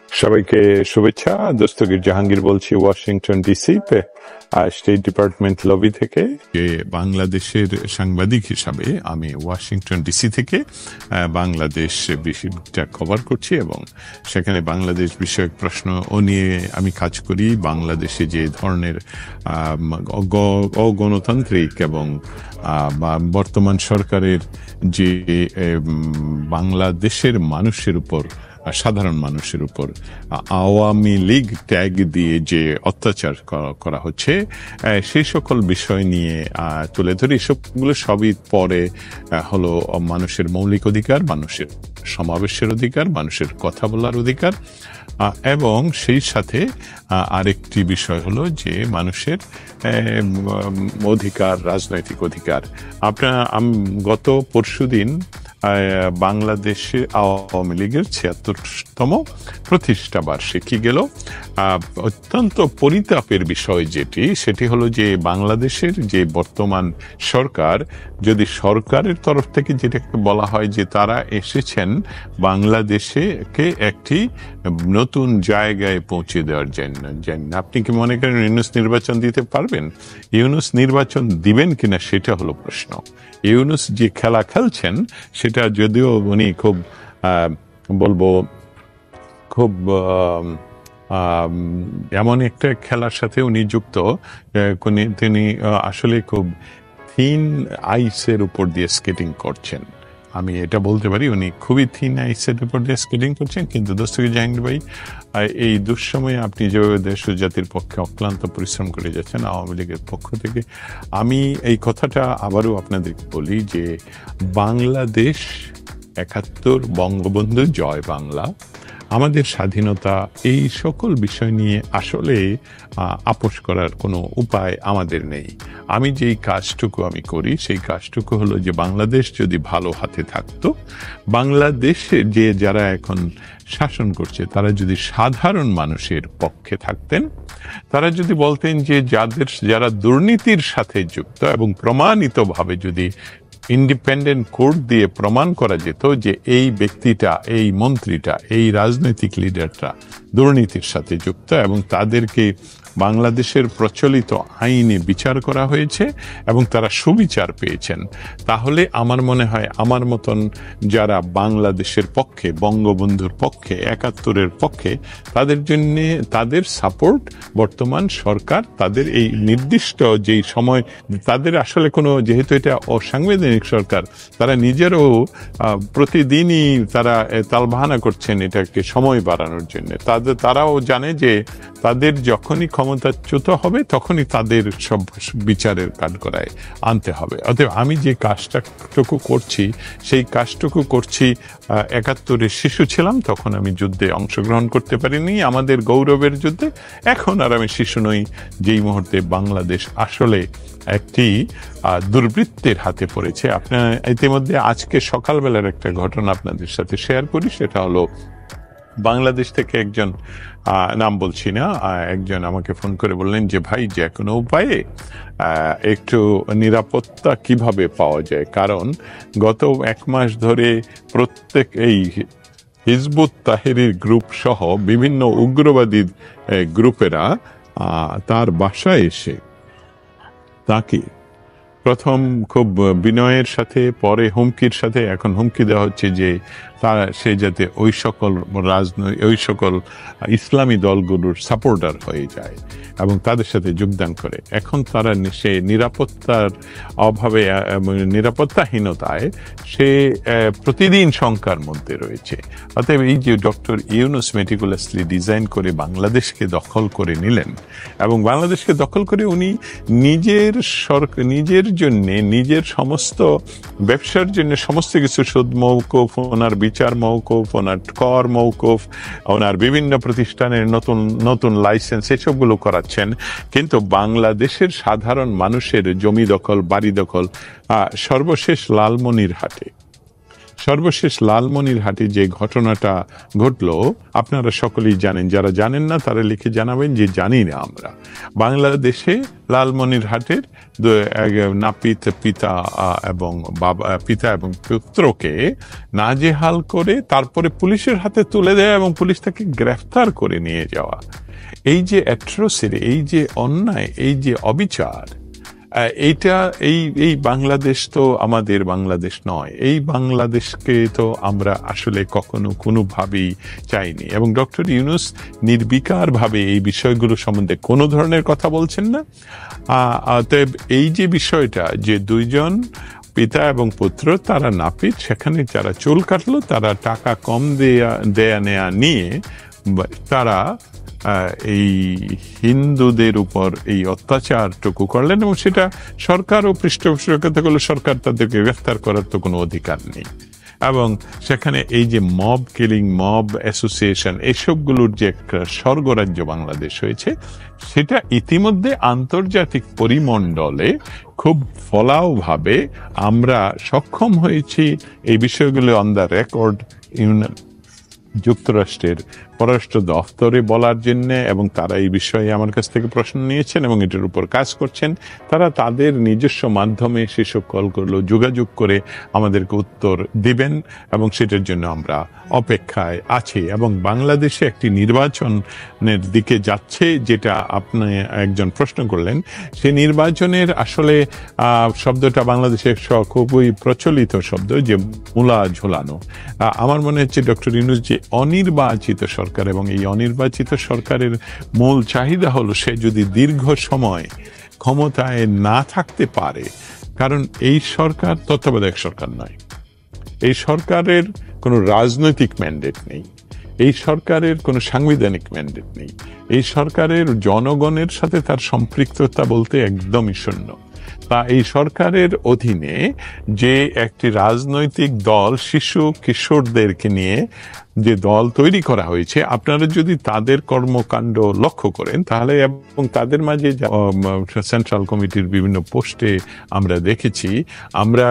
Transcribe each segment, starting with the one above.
সবাইকে শুভেচ্ছা। দস্তগীর জাহাঙ্গীর বলছি Washington DC state department lobby থেকে। বাংলাদেশের সাংবাদিক হিসাবে আমি ওয়াশিংটন ডিসি থেকে বাংলাদেশ বিষয়টা কভার করছি এবং সেখানে বাংলাদেশ বিষয়ক প্রশ্ন নিয়ে আমি কাজ করি। বাংলাদেশে যে ধরনের অগণতান্ত্রিক এবং বর্তমান সরকারের যে বাংলাদেশের মানুষের উপর, সাধারণ মানুষের উপর আওয়ামী লীগ ট্যাগ দিয়ে যে অত্যাচার করা হচ্ছে সেই সকল বিষয় নিয়ে তুলে ধরি। এসবগুলো সবই পরে হলো মানুষের মৌলিক অধিকার, মানুষের সমাবেশের অধিকার, মানুষের কথা বলার অধিকার, এবং সেই সাথে আরেকটি বিষয় হলো যে মানুষের অধিকার, রাজনৈতিক অধিকার। গত পরশুদিন বাংলাদেশে আওয়ামী লীগের ৭৬তম প্রতিষ্ঠা বার্ষিকী গেল। অত্যন্ত পরিতাপের বিষয় সেটি হলো যে বাংলাদেশের যে বর্তমান সরকার, যদি সরকারের তরফ থেকে যেটাকে বলা হয় যে তারা এসেছেন বাংলাদেশকে একটি নতুন জায়গায় পৌঁছে দেওয়ার জন্য। আপনি কি মনে করেন ইউনূস নির্বাচন দিতে পারবেন? ইউনূস নির্বাচন দিবেন কিনা সেটা হলো প্রশ্ন। ইউনূস যে খেলা খেলছেন সেটা যদিও উনি খুব এমন একটা খেলার সাথে উনি যুক্ত, তিনি আসলে খুব থিন আইসের উপর দিয়ে স্কেটিং করছেন। আমি এটা বলতে পারি উনি খুবই থিন আইসের উপর দিয়ে স্কেটিং করছেন। কিন্তু দস্তগীর জাহাঙ্গীর ভাই, এই দুঃসময়ে আপনি যেভাবে দেশ ও জাতির পক্ষে অক্লান্ত পরিশ্রম করে যাচ্ছেন আওয়ামী লীগের পক্ষ থেকে, আমি এই কথাটা আবারও আপনাদেরকে বলি যে বাংলাদেশ ৭১, বঙ্গবন্ধু জয় বাংলা, আমাদের স্বাধীনতা, এই সকল বিষয় নিয়ে আসলে আপোষ করার কোনো উপায় আমাদের নেই। আমি যেই কাজটুকু আমি করি সেই কাজটুকু হলো যে বাংলাদেশ যদি ভালো হাতে থাকতো, বাংলাদেশে যে যারা এখন শাসন করছে তারা যদি সাধারণ মানুষের পক্ষে থাকতেন, তারা যদি বলতেন যে যারা দুর্নীতির সাথে যুক্ত এবং প্রমাণিতভাবে যদি ইন্ডিপেন্ডেন্ট কোর্ট দিয়ে প্রমাণ করা যেত যে এই ব্যক্তিটা, এই মন্ত্রীটা, এই রাজনৈতিক লিডারটা দুর্নীতির সাথে যুক্ত এবং তাদেরকে বাংলাদেশের প্রচলিত আইনে বিচার করা হয়েছে এবং তারা সুবিচার পেয়েছেন, তাহলে আমার মনে হয় আমার মতন যারা বাংলাদেশের পক্ষে, বঙ্গবন্ধুর পক্ষে, ৭১-এর পক্ষে, তাদের জন্যে তাদের সাপোর্ট বর্তমান সরকার, তাদের এই নির্দিষ্ট যেই সময়, তাদের আসলে কোনো, যেহেতু এটা অসাংবিধানিক সরকার, তারা নিজেরও প্রতিদিনই তারা তালবাহানা করছেন এটাকে সময় বাড়ানোর জন্য। তারাও জানে যে তাদের যখনই ক্ষমতাচ্যুত হবে তখনই তাদের সব বিচারের কাঠগড়ায় আনতে হবে। অতএব আমি যে কাজটুকু করছি সেই কাজটুকু করছি। ৭১-এর শিশু ছিলাম, তখন আমি যুদ্ধে অংশগ্রহণ করতে পারিনি, আমাদের গৌরবের যুদ্ধে। এখন আর আমি শিশু নই, যেই মুহূর্তে বাংলাদেশ আসলে একটি দুর্বৃত্তের হাতে পড়েছে। আপনার ইতিমধ্যে আজকে সকালবেলার একটা ঘটনা আপনাদের সাথে শেয়ার করি। সেটা হলো বাংলাদেশ থেকে একজন, নাম বলছি না, একজন আমাকে ফোন করে বললেন যে ভাই, যে কোনো উপায়ে একটু নিরাপত্তা কিভাবে পাওয়া যায়, কারণ গত ১ মাস ধরে প্রত্যেক এই হিজবুত তাহরির গ্রুপ সহ বিভিন্ন উগ্রবাদী গ্রুপেরা তার বাসায় এসে তাকে প্রথম খুব বিনয়ের সাথে, পরে হুমকির সাথে, এখন হুমকি দেওয়া হচ্ছে যে সে যাতে ওই সকল ইসলামী দলগুলোর সাপোর্টার হয়ে যায় এবং তাদের সাথে যোগদান করে। এখন তারা সে নিরাপত্তার অভাবে, নিরাপত্তাহীনতায় সে প্রতিদিন শঙ্কার মধ্যে রয়েছে। অতএব এই যে ডক্টর ইউনূস মেটিকুলাসলি ডিজাইন করে বাংলাদেশকে দখল করে নিলেন এবং বাংলাদেশকে দখল করে উনি নিজের জন্য, নিজের সমস্ত ব্যবসার জন্য সমস্ত কিছু, সুদ মওকুফ, ওনার বিচার মওকুফ, ওনার কর মওকুফ, ওনার বিভিন্ন প্রতিষ্ঠানের নতুন নতুন লাইসেন্স, এসবগুলো করাচ্ছেন। কিন্তু বাংলাদেশের সাধারণ মানুষের জমি দখল, বাড়ি দখল, সর্বশেষ লালমনিরহাটে সর্বশেষ লালমনিরহাটে যে ঘটনাটা ঘটলো আপনারা সকলেই জানেন, যারা জানেন না তারা লিখে জানাবেন যে জানি না আমরা। বাংলাদেশে লালমনিরহাটের নাপিত পিতা এবং পুত্রকে নাজেহাল করে তারপরে পুলিশের হাতে তুলে দেয় এবং পুলিশ তাকে গ্রেফতার করে নিয়ে যাওয়া, এই যে অ্যাট্রোসিটি, এই যে অন্যায়, এই যে অবিচার, এইটা এই বাংলাদেশ তো আমাদের বাংলাদেশ নয়। এই বাংলাদেশকে তো আমরা আসলে কখনো কোনোভাবেই চাইনি। এবং ডক্টর ইউনূস নির্বিকারভাবে এই বিষয়গুলো সম্বন্ধে কোনো ধরনের কথা বলছেন না। অতএব এই যে বিষয়টা যে দুইজন পিতা এবং পুত্র তারা নাপিত, সেখানে যারা চুল কাটলো তারা টাকা কম দেয়া নেয়া নিয়ে তারা এই হিন্দুদের উপর এই অত্যাচারটুকু করলেন, এবং সেটা সরকারও পৃষ্ঠপোষকতা করলে সরকার তাদেরকে গ্রেফতার করার তো কোনো অধিকার নেই। এবং সেখানে এই যে মব কিলিং, মব অ্যাসোসিয়েশন, এসবগুলোর যে একটা স্বর্গরাজ্য বাংলাদেশ হয়েছে, সেটা ইতিমধ্যে আন্তর্জাতিক পরিমণ্ডলে খুব ফলাওভাবে আমরা সক্ষম হয়েছি এই বিষয়গুলো অন দ্য রেকর্ড যুক্তরাষ্ট্রের পররাষ্ট্র দফতরে বলার জন্য, এবং তারা এই বিষয়ে আমার কাছ থেকে প্রশ্ন নিয়েছেন এবং এটার উপর কাজ করছেন। তারা তাদের নিজস্ব মাধ্যমে সেসব কলগুলো যোগাযোগ করে আমাদেরকে উত্তর দিবেন, এবং সেটার জন্য আমরা অপেক্ষায় আছি। এবং বাংলাদেশে একটি নির্বাচনের দিকে যাচ্ছে, যেটা আপনি একজন প্রশ্ন করলেন। সেই নির্বাচনের আসলে শব্দটা বাংলাদেশে খুবই প্রচলিত শব্দ, যে মূলা ঝোলানো। আমার মনে হচ্ছে ডক্টর ইউনূস যে অনির্বাচিত সরকার, এবং এই অনির্বাচিত সরকারের মূল চাহিদা হলো সে যদি দীর্ঘ সময় ক্ষমতায় না থাকতে পারে, কারণ এই সরকার তত্ত্বাবধায়ক সরকার নয়, এই সরকারের কোনো রাজনৈতিক ম্যান্ডেট নেই, এই সরকারের কোনো সাংবিধানিক ম্যান্ডেট নেই, এই সরকারের জনগণের সাথে তার সম্পৃক্ততা বলতে একদমই শূন্য। তা এই সরকারের অধীনে যে একটি রাজনৈতিক দল শিশু কিশোরদেরকে নিয়ে যে দল তৈরি করা হয়েছে, আপনারা যদি তাদের কর্মকাণ্ড লক্ষ্য করেন তাহলে, এবং তাদের মাঝে সেন্ট্রাল কমিটির বিভিন্ন পোস্টে আমরা দেখেছি, আমরা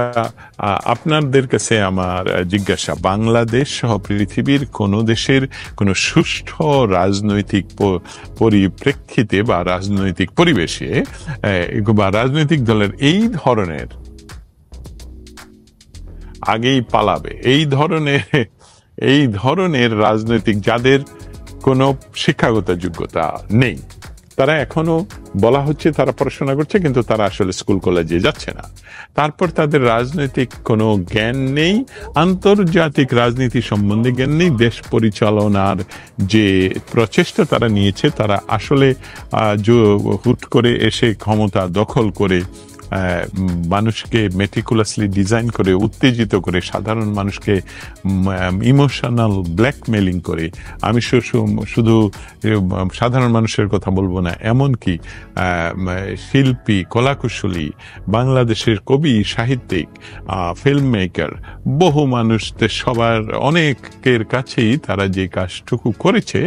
আপনাদের কাছে আমার জিজ্ঞাসা, বাংলাদেশ সহ পৃথিবীর কোনো দেশের কোনো সুষ্ঠু রাজনৈতিক পরিপ্রেক্ষিতে বা রাজনৈতিক পরিবেশে বা রাজনৈতিক দলের আগেই পালাবে এই ধরনের রাজনৈতিক, যাদের কোনো শিক্ষাগত যোগ্যতা নেই, তারা এখনো বলা হচ্ছে তারা পড়াশোনা করছে কিন্তু তারা আসলে স্কুল কলেজে যাচ্ছে না, তারপর তাদের রাজনৈতিক কোনো জ্ঞান নেই, আন্তর্জাতিক রাজনীতি সম্বন্ধে জ্ঞান নেই, দেশ পরিচালনার যে প্রচেষ্টা তারা নিয়েছে, তারা আসলে হুট করে এসে ক্ষমতা দখল করে মানুষকে মেটিকুলাসলি ডিজাইন করে উত্তেজিত করে সাধারণ মানুষকে ইমোশনাল ব্ল্যাকমেলিং করে, আমি শুধু সাধারণ মানুষের কথা বলবো না, এমনকি শিল্পী, কলাকুশলী, বাংলাদেশের কবি, সাহিত্যিক, ফিল্ম মেকার, বহু মানুষদের সবার অনেকের কাছেই তারা যে কাজটুকু করেছে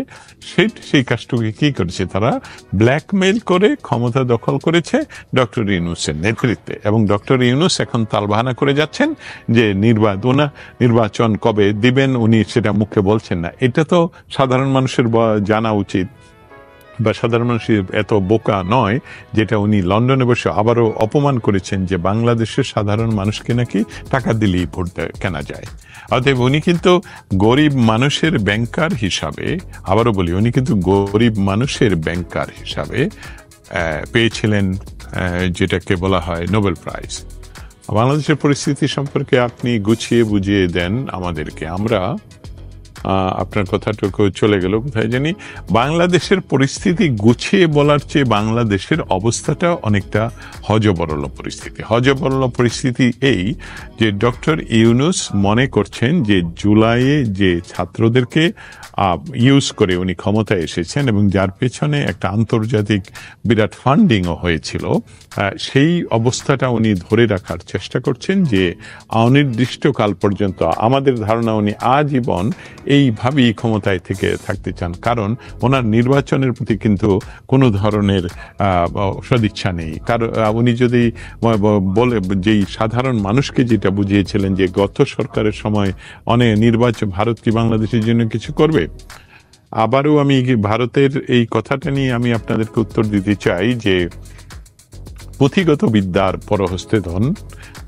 সেই কাজটুকু কি করেছে, তারা ব্ল্যাকমেইল করে ক্ষমতা দখল করেছে ডক্টর ইউনূসের নেতৃত্বে। এবং ডক্টর ইউনূস এখন তালবাহানা করে যাচ্ছেন যে নির্বাচন কবে দিবেন, উনি সেটা মুখে বলছেন না। এটা তো সাধারণ মানুষের জানা উচিত, বা সাধারণ মানুষ এত বোকা নয় যেটা উনি লন্ডনে বসে আবারও অপমান করেছেন যে বাংলাদেশের সাধারণ মানুষকে নাকি টাকা দিলেই ভোট কেনা যায়। অতএব উনি কিন্তু গরিব মানুষের ব্যাংকার হিসাবে, আবারও বলি, উনি কিন্তু গরিব মানুষের ব্যাংকার হিসাবে পেয়েছিলেন যেটাকে বলা হয় নোবেল প্রাইজ। বাংলাদেশের পরিস্থিতি সম্পর্কে আপনি গুছিয়ে বুঝিয়ে দেন আমাদেরকে। আমরা আপনার কথাটুকু চলে গেল কোথায় জানি। বাংলাদেশের পরিস্থিতি গুছিয়ে বলার চেয়ে বাংলাদেশের অবস্থাটা অনেকটা হযবরল পরিস্থিতি। হযবরল পরিস্থিতি এই যে ডক্টর ইউনূস মনে করছেন যে জুলাইয়ে যে ছাত্রদেরকে ইউজ করে উনি ক্ষমতায় এসেছেন এবং যার পেছনে একটা আন্তর্জাতিক বিরাট ফান্ডিংও হয়েছিল, সেই অবস্থাটা উনি ধরে রাখার চেষ্টা করছেন যে অনির্দিষ্টকাল পর্যন্ত, আমাদের ধারণা উনি আজীবন এইভাবেই ক্ষমতায় থেকে থাকতে চান, কারণ ওনার নির্বাচনের প্রতি কিন্তু কোনো ধরনের সদিচ্ছা নেই। কারণ উনি যদি বলে, যেই সাধারণ মানুষকে যেটা বুঝিয়েছিলেন যে গত সরকারের সময় অনেক নির্বাচন, ভারত কি বাংলাদেশের জন্য কিছু করবে, আবারও আমি ভারতের এই কথাটা নিয়ে আমি আপনাদেরকে উত্তর দিতে চাই যে পুঁথিগত বিদ্যার পরহস্তে ধন,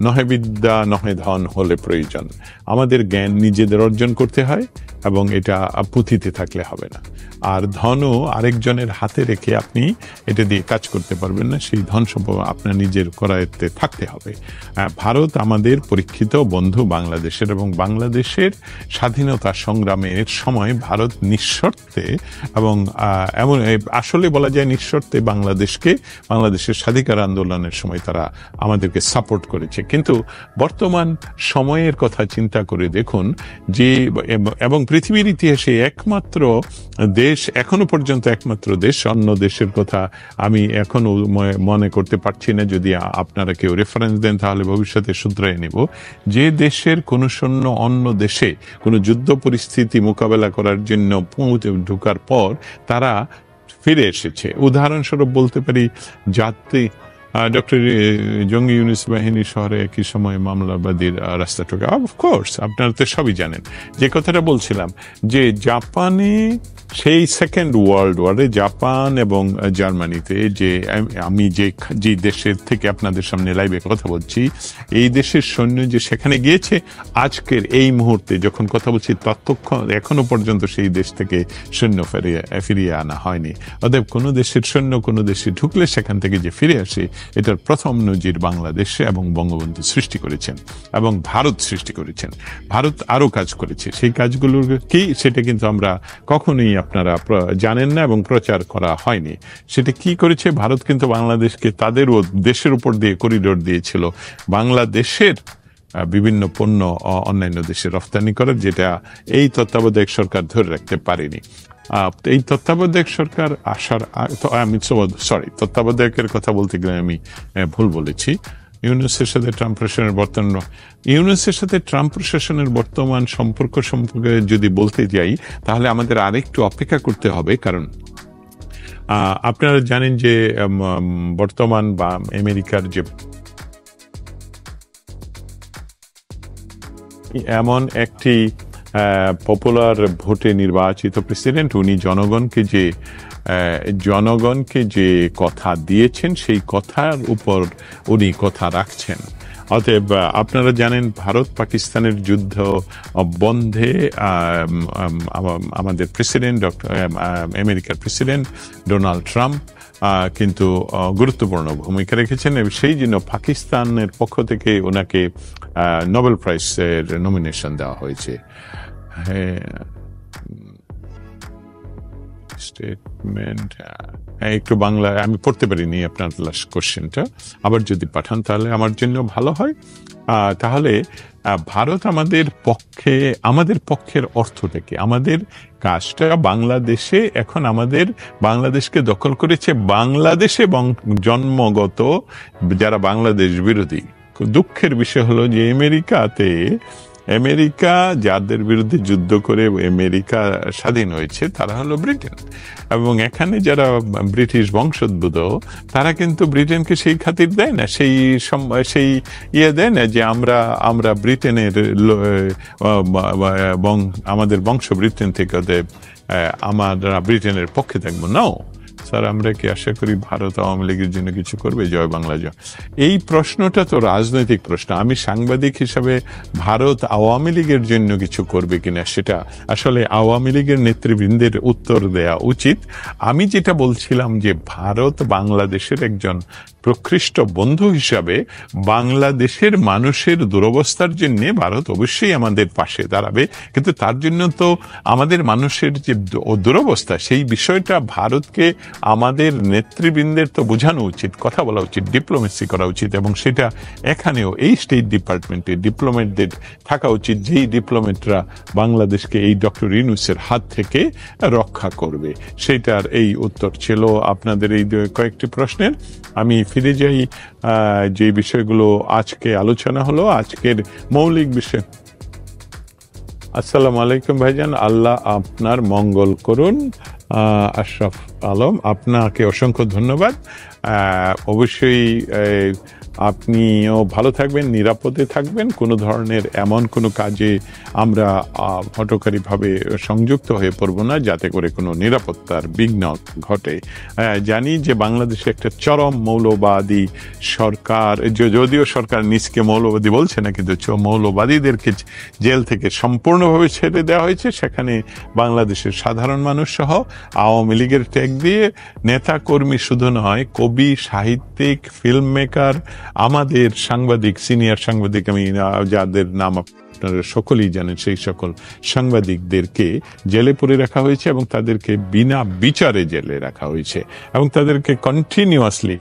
নহে বিদ্যা নহে ধন হলে প্রয়োজন। আমাদের জ্ঞান নিজেদের অর্জন করতে হয় এবং এটা পুঁথিতে থাকলে হবে না। আর ধনও আরেকজনের হাতে রেখে আপনি এটা দিয়ে কাজ করতে পারবেন না, সেই ধন সম্পদ আপনার নিজের করায়ত্তে থাকতে হবে। ভারত আমাদের পরীক্ষিত বন্ধু বাংলাদেশের, এবং বাংলাদেশের স্বাধীনতা সংগ্রামের সময় ভারত নিঃশর্তে এবং এমন আসলে বলা যায় নিঃশর্তে বাংলাদেশের স্বাধিকার আন্দোলনের সময় তারা আমাদেরকে সাপোর্ট করেছে। কিন্তু বর্তমান সময়ের কথা চিন্তা করে দেখুন যে, এবং পৃথিবীর ইতিহাসে একমাত্র দেশ, এখনো পর্যন্ত একমাত্র দেশ, অন্য দেশের কথা আমি এখনো মনে করতে পারছি না, যদি আপনারা কেউ রেফারেন্স দেন তাহলে ভবিষ্যতে শুধরাই নেব, যে দেশের কোনো সৈন্য অন্য দেশে কোনো যুদ্ধ পরিস্থিতি মোকাবেলা করার জন্য ঢোকার পর তারা ফিরে এসেছে। উদাহরণস্বরূপ বলতে পারি, ডক্টর জঙ্গি ইউনুস বাহিনী শহরে একই সময় মামলাবাদীর রাস্তা ঠোকে। অফকোর্স আপনারা তো সবই জানেন। যে কথাটা বলছিলাম যে জাপানে সেই সেকেন্ড ওয়ার্ল্ড ওয়ারে জাপান এবং জার্মানিতে, যে আমি যে দেশের থেকে আপনাদের সামনে লাইভে কথা বলছি, এই দেশের সৈন্য যে সেখানে গিয়েছে, আজকের এই মুহূর্তে যখন কথা বলছি ততক্ষণ এখনো পর্যন্ত সেই দেশ থেকে সৈন্য ফিরিয়ে আনা হয়নি। অতএব কোনো দেশের সৈন্য কোনো দেশে ঢুকলে সেখান থেকে যে ফিরে আসে, এটার প্রথম নজির বাংলাদেশে এবং বঙ্গবন্ধু সৃষ্টি করেছেন এবং ভারত সৃষ্টি করেছেন। ভারত আরো কাজ করেছে, সেই কাজগুলোর কি সেটা কিন্তু আমরা কখনোই আপনারা জানেন না এবং প্রচার করা হয়নি। সেটা কি করেছে, ভারত কিন্তু বাংলাদেশকে তাদের দেশের উপর দিয়ে করিডোর দিয়েছিল বাংলাদেশের বিভিন্ন পণ্য অন্যান্য দেশে রফতানি করার, যেটা এই তত্ত্বাবধায়ক সরকার ধরে রাখতে পারেনি। এই তত্ত্বাবধায়ক সরকার আসার তত্ত্বাবধায়কের কথা বলতে গেলে আমি ভুল বলেছি। ইউনুসের সাথে ট্রাম্প প্রশাসনের বর্তমান সম্পর্কে যদি বলতে যাই, তাহলে আমাদের আরেকটু অপেক্ষা করতে হবে। কারণ আপনারা জানেন যে বর্তমান বা আমেরিকার যে এমন একটি পপুলার ভোটে নির্বাচিত প্রেসিডেন্ট, উনি জনগণকে যে কথা দিয়েছেন সেই কথার উপর উনি কথা রাখছেন। অতএব আপনারা জানেন ভারত পাকিস্তানের যুদ্ধ বন্ধে আমাদের প্রেসিডেন্ট আমেরিকার প্রেসিডেন্ট ডোনাল্ড ট্রাম্প কিন্তু গুরুত্বপূর্ণ ভূমিকা রেখেছেন, এবং সেই জন্য পাকিস্তানের পক্ষ থেকে ওনাকে নোবেল প্রাইজের নমিনেশন দেওয়া হয়েছে। স্টেটমেন্ট একটু বাংলা আমি পড়তে পারিনি আপনার লাস্ট কোশ্চেনটা, আবার যদি পাঠান তাহলে আমার জন্য ভালো হয়। তাহলে ভারত আমাদের পক্ষের অর্থটা কি, আমাদের কাজটা বাংলাদেশে এখন বাংলাদেশকে দখল করেছে বাংলাদেশে জন্মগত যারা বাংলাদেশ বিরোধী। দুঃখের বিষয় হলো যে আমেরিকা যাদের বিরুদ্ধে যুদ্ধ করে আমেরিকা স্বাধীন হয়েছে তারা হলো ব্রিটেন, এবং এখানে যারা ব্রিটিশ বংশোদ্ভূত তারা কিন্তু ব্রিটেনকে সেই খাতির দেয় না, সেই দেয় না যে আমরা ব্রিটেনের আমাদের বংশ ব্রিটেন থেকে, আমরা ব্রিটেনের পক্ষে থাকবো। নাও স্যার, আমরা কি আশা করি ভারত আওয়ামী লীগের জন্য কিছু করবে? জয় বাংলা জয়। এই প্রশ্নটা তো রাজনৈতিক প্রশ্ন। আমি সাংবাদিক হিসাবে ভারত আওয়ামী লীগের জন্য কিছু করবে কিনা সেটা আসলে আওয়ামী লীগের নেতৃবৃন্দের উত্তর দেয়া উচিত। আমি যেটা বলছিলাম যে ভারত বাংলাদেশের একজন প্রকৃষ্ট বন্ধু হিসাবে বাংলাদেশের মানুষের দুরবস্থার জন্য ভারত অবশ্যই আমাদের পাশে দাঁড়াবে, কিন্তু তার জন্য তো আমাদের মানুষের যে দুরবস্থা সেই বিষয়টা ভারতকে আমাদের নেতৃবৃন্দের তো বোঝানো উচিত, কথা বলা উচিত, ডিপ্লোমেসি করা উচিত, এবং সেটা এখানেও এই স্টেট ডিপার্টমেন্টে ডিপ্লোমেটদের থাকা উচিত, যেই ডিপ্লোমেটরা বাংলাদেশকে এই ডক্টর ইউনূসের হাত থেকে রক্ষা করবে। সেটার এই উত্তর ছিল আপনাদের এই কয়েকটি প্রশ্নের। আমি ফিরে যাই যে বিষয়গুলো আজকে আলোচনা হলো, আজকের মৌলিক বিষয়। আসসালামু আলাইকুম ভাইজান, আল্লাহ আপনার মঙ্গল করুন। আশরাফ আলম, আপনাকে অসংখ্য ধন্যবাদ। অবশ্যই আপনিও ভালো থাকবেন, নিরাপদে থাকবেন। কোনো ধরনের এমন কোনো কাজে আমরা হঠকারীভাবে সংযুক্ত হয়ে পড়ব না যাতে করে কোনো নিরাপত্তার বিঘ্ন ঘটে। জানি যে বাংলাদেশে একটা চরম মৌলবাদী সরকার, যদিও সরকার নিজকে মৌলবাদী বলছে না, কিন্তু মৌলবাদীদেরকে জেল থেকে সম্পূর্ণভাবে ছেড়ে দেওয়া হয়েছে। সেখানে বাংলাদেশের সাধারণ মানুষ সহ আওয়ামী লীগের ট্যাগ দিয়ে নেতা কর্মী শুধু নয়, কবি, সাহিত্যিক, ফিল্ম মেকার, আমাদের সাংবাদিক, সিনিয়র সাংবাদিক, আমি যাদের নাম আপনারা সকলেই জানেন, সেই সকল সাংবাদিকদেরকে জেলে পুরে রাখা হয়েছে এবং তাদেরকে বিনা বিচারে জেলে রাখা হয়েছে এবং তাদেরকে কন্টিনিউয়াসলি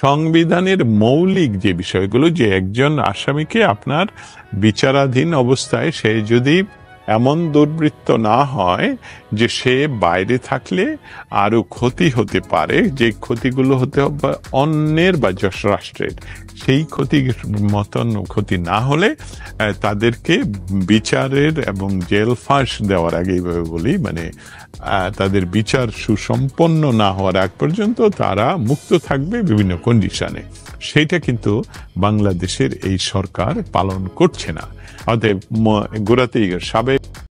সংবিধানের মৌলিক যে বিষয়গুলো, যে একজন আসামিকে আপনার বিচারাধীন অবস্থায় সে যদি এমন দুর্বৃত্ত না হয় যে সে বাইরে থাকলে আরো ক্ষতি হতে পারে, যে ক্ষতিগুলো হতে হবে অন্যের বা যশরাষ্ট্রের, সেই ক্ষতির মতন ক্ষতি না হলে তাদেরকে বিচারের এবং জেল ফাঁস দেওয়ার আগে, এইভাবে বলি, মানে তাদের বিচার সুসম্পন্ন না হওয়ার আগ পর্যন্ত তারা মুক্ত থাকবে বিভিন্ন কন্ডিশনে। সেইটা কিন্তু বাংলাদেশের এই সরকার পালন করছে না। অতএব গোড়াতেই সাবেক